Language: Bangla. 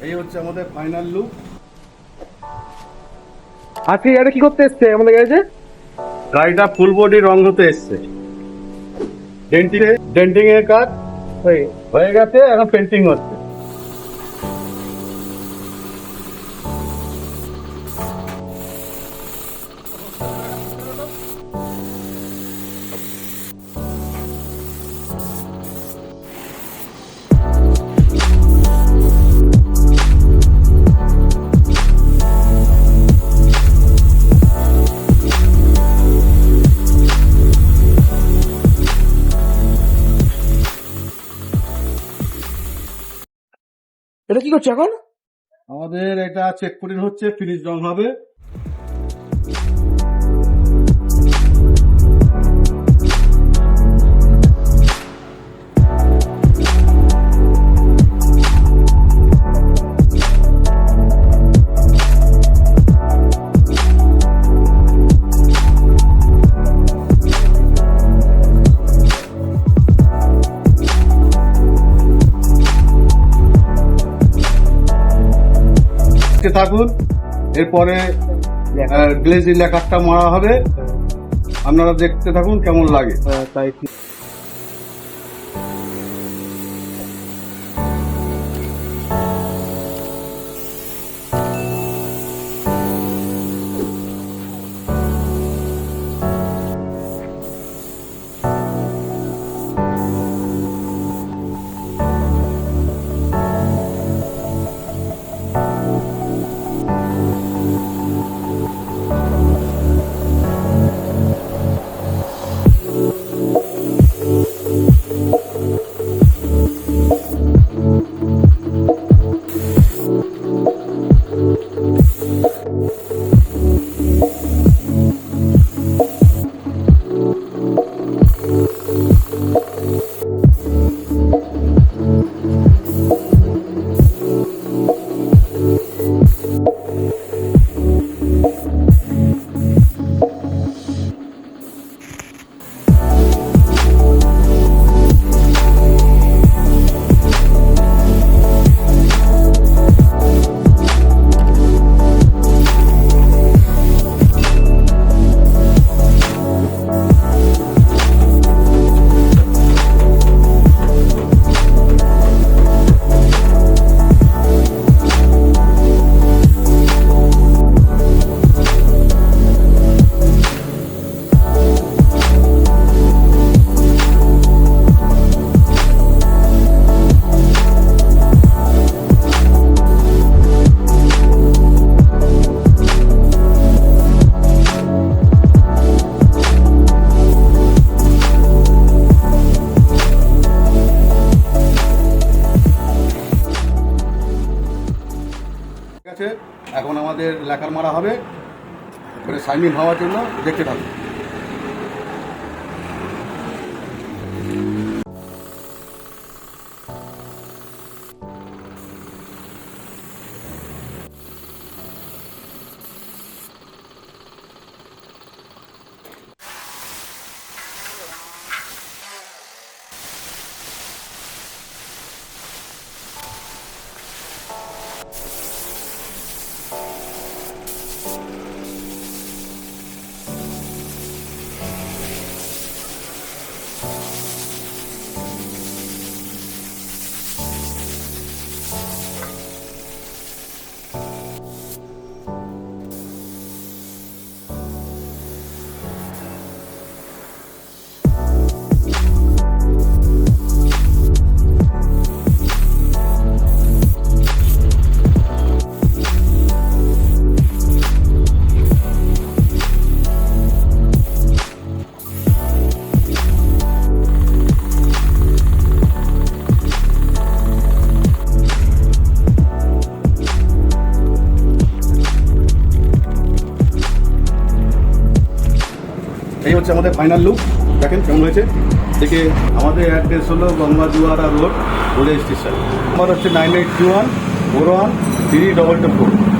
এই হচ্ছে আমাদের ফাইনাল লুক। আজকে এটা কি করতে এসছে আমাদের গ্যারেজে? গাড়িটা ফুল বডি রং হতে এসছে। ডেন্টিং এর কাজ হয়ে গেছে, এখন পেন্টিং হচ্ছে। এটা কি করছে এখন? আমাদের এটা চেক কোটিং হচ্ছে, ফিনিশ রং হবে। থাকুন, এরপরে গ্লেজি লেখারটা মারা হবে, আপনারা দেখতে থাকুন কেমন লাগে। তাই এখন আমাদের লেখার মারা হবে, করে শাইনিং হওয়ার জন্য দেখতে থাকুন। এই হচ্ছে আমাদের ফাইনাল লুক, দেখেন কেমন হয়েছে। দেখে আমাদের অ্যাড্রেস হলো গঙ্গাজুয়ারা রোড, রেল স্টেশন। আমার হচ্ছে 9821413224।